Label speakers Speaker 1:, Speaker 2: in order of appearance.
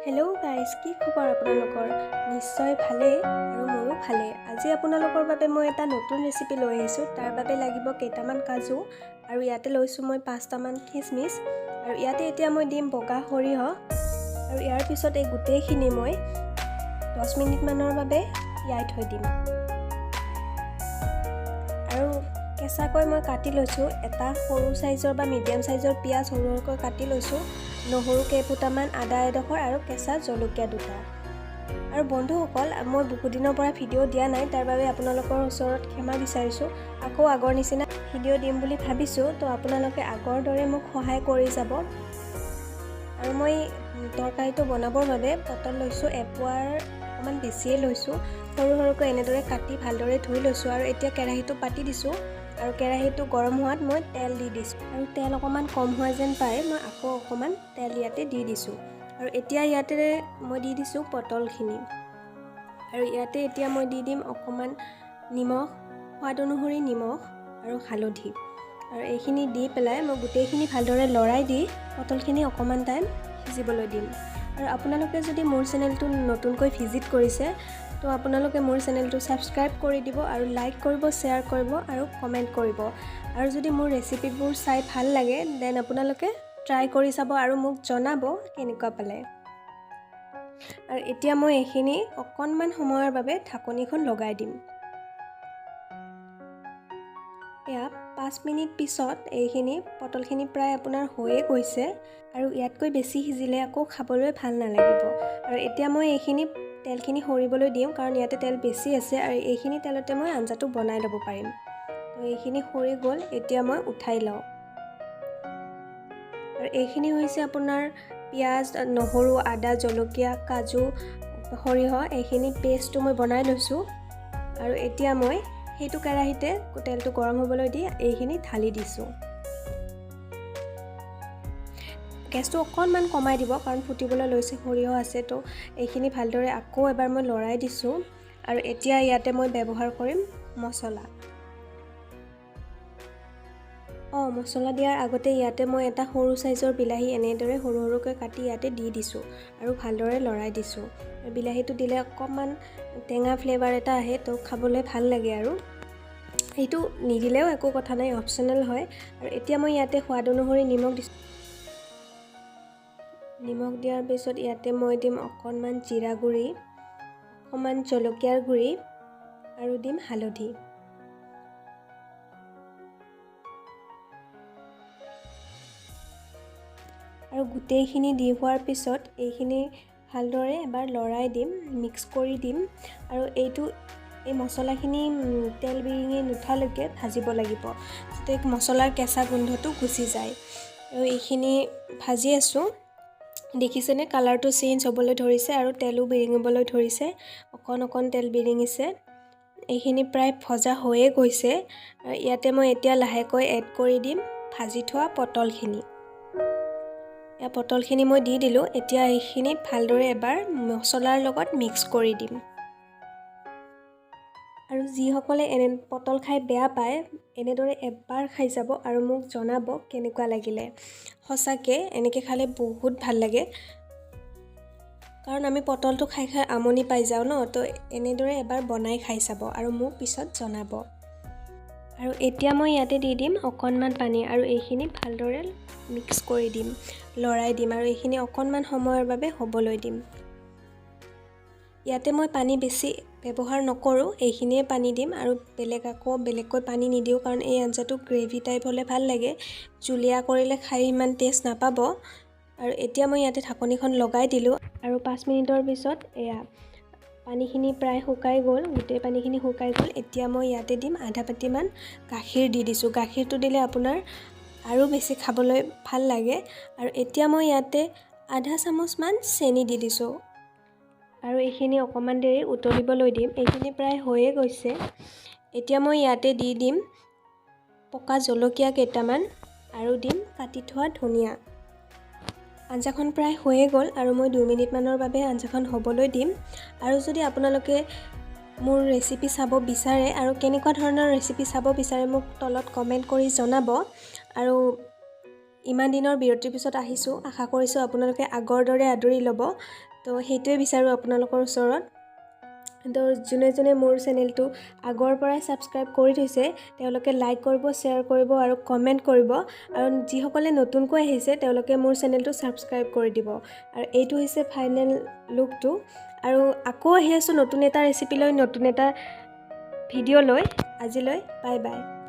Speaker 1: Hello' guys, কি খবৰ আপোনালোকৰ? নিশ্চয় ভালেই আৰু মোৰো ভালেই। আজি আপোনালোকৰ বাবে মই এটা নতুন ৰেচিপি লৈ আহিছোঁ। তাৰ বাবে লাগিব কেইটামান কাজু আৰু ইয়াতে লৈছোঁ মই 5টামান খিচমিচ আৰু ইয়াতে এতিয়া মই দিম বগা সৰিয়হ আৰু ইয়াৰ পিছত এই গোটেইখিনি মই 10 মিনিটমানৰ বাবে তিয়াই থৈ দিম। আৰু কেঁচাকৈ মই কাটি লৈছোঁ এটা সৰু চাইজৰ বা মিডিয়াম চাইজৰ পিঁয়াজ সৰু সৰুকৈ কাটি লৈছোঁ, নহৰু কেইফুটামান, আদা এডোখৰ আৰু কেঁচা জলকীয়া দুটা। আৰু বন্ধুসকল, মই বহুত দিনৰ পৰা ভিডিঅ' দিয়া নাই, তাৰ বাবে আপোনালোকৰ ওচৰত ক্ষমা বিচাৰিছোঁ। আকৌ আগৰ নিচিনা ভিডিঅ' দিম বুলি ভাবিছোঁ, তো আপোনালোকে আগৰ দৰে মোক সহায় কৰি যাব। আৰু মই তৰকাৰীটো বনাবৰ বাবে পটল লৈছোঁ, এপোৱাৰ অকণমান বেছিয়ে লৈছোঁ। সৰু সৰুকৈ এনেদৰে কাটি ভালদৰে ধুই লৈছোঁ আৰু এতিয়া কেৰাহীটো পাতি দিছোঁ আৰু কেৰাহীটো গৰম হোৱাত মই তেল দি দিছোঁ আৰু তেল অকণমান কম হোৱা যেন পাই মই আকৌ অকণমান তেল ইয়াতে দি দিছোঁ। আৰু এতিয়া ইয়াতে মই দি দিছোঁ পটলখিনি আৰু ইয়াতে এতিয়া মই দি দিম অকণমান নিমখ, সোৱাদ অনুসৰি নিমখ আৰু হালধি। আৰু এইখিনি দি পেলাই মই গোটেইখিনি ভালদৰে লৰাই দি পটলখিনি অকণমান টাইম সিজিবলৈ দিম। আৰু আপোনালোকে যদি মোৰ চেনেলটো নতুনকৈ ভিজিট কৰিছে, তো আপোনালোকে মোৰ চেনেলটো ছাবস্ক্ৰাইব কৰি দিব আৰু লাইক কৰিব, শ্বেয়াৰ কৰিব আৰু কমেণ্ট কৰিব। আৰু যদি মোৰ ৰেচিপিবোৰ চাই ভাল লাগে, দেন আপোনালোকে ট্ৰাই কৰি চাব আৰু মোক জনাব কেনেকুৱা পালে। আৰু এতিয়া মই এইখিনি অকণমান সময়ৰ বাবে ঢাকনিখন লগাই দিম। এয়া 5 মিনিট পিছত এইখিনি পটলখিনি প্ৰায় আপোনাৰ হৈয়ে গৈছে আৰু ইয়াতকৈ বেছি সিজিলে আকৌ খাবলৈ ভাল নালাগিব। আৰু এতিয়া মই এইখিনি তেলখিনি সৰিবলৈ দিওঁ, কাৰণ ইয়াতে তেল বেছি আছে আৰু এইখিনি তেলতে মই আঞ্জাটো বনাই ল'ব পাৰিম। তো এইখিনি সৰি গ'ল, এতিয়া মই উঠাই লওঁ। আৰু এইখিনি হৈছে আপোনাৰ পিঁয়াজ, নহৰু, আদা, জলকীয়া, কাজু, সৰিয়হ, এইখিনি পেষ্টটো মই বনাই লৈছোঁ। আৰু এতিয়া মই সেইটো কেৰাহীতে তেলটো গৰম হ'বলৈ দি এইখিনি ঢালি দিছোঁ। গেছটো অকণমান কমাই দিব, কাৰণ ফুটিবলৈ লৈছে, সৰিয়হ আছে, তো এইখিনি ভালদৰে আকৌ এবাৰ মই লৰাই দিছোঁ। আৰু এতিয়া ইয়াতে মই ব্যৱহাৰ কৰিম মছলা। মছলা দিয়াৰ আগতে ইয়াতে মই এটা সৰু চাইজৰ বিলাহী এনেদৰে সৰু সৰুকৈ কাটি ইয়াতে দি দিছোঁ আৰু ভালদৰে লৰাই দিছোঁ। বিলাহীটো দিলে অকণমান টেঙা ফ্লেভাৰ এটা আহে, তো খাবলৈ ভাল লাগে। আৰু এইটো নিদিলেও একো কথা নাই, অপশ্যনেল হয়। আৰু এতিয়া মই ইয়াতে সোৱাদ অনুসৰি নিমখ দিছোঁ। নিমখ দিয়াৰ পিছত ইয়াতে মই দিম অকণমান জিৰা গুড়ি, অকণমান জলকীয়াৰ গুড়ি আৰু দিম হালধি। আৰু গোটেইখিনি দি হোৱাৰ পিছত এইখিনি ভালদৰে এবাৰ লৰাই দিম, মিক্স কৰি দিম। আৰু এই মছলাখিনি তেল বিৰিঙি নুঠালৈকে ভাজিব লাগিব, যাতে মছলাৰ কেঁচা গোন্ধটো গুচি যায়। আৰু এইখিনি ভাজি আছোঁ, দেখিছেনে কালাৰটো চেঞ্জ হ'বলৈ ধৰিছে আৰু তেলো বিৰিঙিবলৈ ধৰিছে, অকণ তেল বিৰিঙিছে। এইখিনি প্ৰায় ভজা হৈয়ে গৈছে। আৰু ইয়াতে মই এতিয়া লাহেকৈ এড কৰি দিম ভাজি থোৱা পটলখিনি। পটলখিনি মই দি দিলোঁ। এতিয়া এইখিনি ভালদৰে এবাৰ মছলাৰ লগত মিক্স কৰি দিম। আৰু যিসকলে পটল খাই বেয়া পায়, এনেদৰে এবাৰ খাই যাব আৰু মোক জনাব কেনেকুৱা লাগিলে। সঁচাকৈ এনেকৈ খালে বহুত ভাল লাগে, কাৰণ আমি পটলটো খাই খাই আমনি পাই যাওঁ ন, তো এনেদৰে এবাৰ বনাই খাই চাব আৰু মোক পিছত জনাব। আৰু এতিয়া মই ইয়াতে দি দিম অকণমান পানী আৰু এইখিনি ভালদৰে মিক্স কৰি দিম, লৰাই দিম আৰু এইখিনি অকণমান সময়ৰ বাবে হ'বলৈ দিম। ইয়াতে মই পানী বেছি ব্যৱহাৰ নকৰোঁ, এইখিনিয়ে পানী দিম আৰু বেলেগকৈ পানী নিদিওঁ, কাৰণ এই আঞ্জাটো গ্ৰেভি টাইপ হ'লে ভাল লাগে, জুলীয়া কৰিলে খাই ইমান টেষ্ট নাপাব। আৰু এতিয়া মই ইয়াতে ঢাকনিখন লগাই দিলোঁ আৰু 5 মিনিটৰ পিছত এয়া পানীখিনি প্ৰায় শুকাই গ'ল, গোটেই পানীখিনি শুকাই গ'ল। এতিয়া মই ইয়াতে দিম আধা বাতিমান গাখীৰ দি দিছোঁ। গাখীৰটো দিলে আপোনাৰ আৰু বেছি খাবলৈ ভাল লাগে। আৰু এতিয়া মই ইয়াতে আধা চামুচমান চেনি দি দিছোঁ আৰু এইখিনি অকণমান দেৰি উতলিবলৈ দিম। এইখিনি প্ৰায় হৈয়ে গৈছে। এতিয়া মই ইয়াতে দি দিম পকা জলকীয়া কেইটামান আৰু দিম কাটি থোৱা ধনিয়া। আঞ্জাখন প্ৰায় হৈয়ে গ'ল আৰু মই 2 মিনিটমানৰ বাবে আঞ্জাখন হ'বলৈ দিম। আৰু যদি আপোনালোকে মোৰ ৰেচিপি চাব বিচাৰে আৰু কেনেকুৱা ধৰণৰ ৰেচিপি চাব বিচাৰে, মোক তলত কমেণ্ট কৰি জনাব। আৰু ইমান দিনৰ বিৰতিৰ পিছত আহিছোঁ, আশা কৰিছোঁ আপোনালোকে আগৰ দৰে আদৰি ল'ব। তো সেইটোৱে বিচাৰোঁ আপোনালোকৰ ওচৰত। তো যোনে যোনে মোৰ চেনেলটো আগৰ পৰাই ছাবস্ক্ৰাইব কৰি থৈছে তেওঁলোকে লাইক কৰিব, শ্বেয়াৰ কৰিব আৰু কমেণ্ট কৰিব। আৰু যিসকলে নতুনকৈ আহিছে তেওঁলোকে মোৰ চেনেলটো ছাবস্ক্ৰাইব কৰি দিব। আৰু এইটো হৈছে ফাইনেল লুকটো। আৰু আকৌ আহি আছোঁ নতুন এটা ৰেচিপি লৈ, নতুন এটা ভিডিঅ' লৈ। আজিলৈ বাই বাই।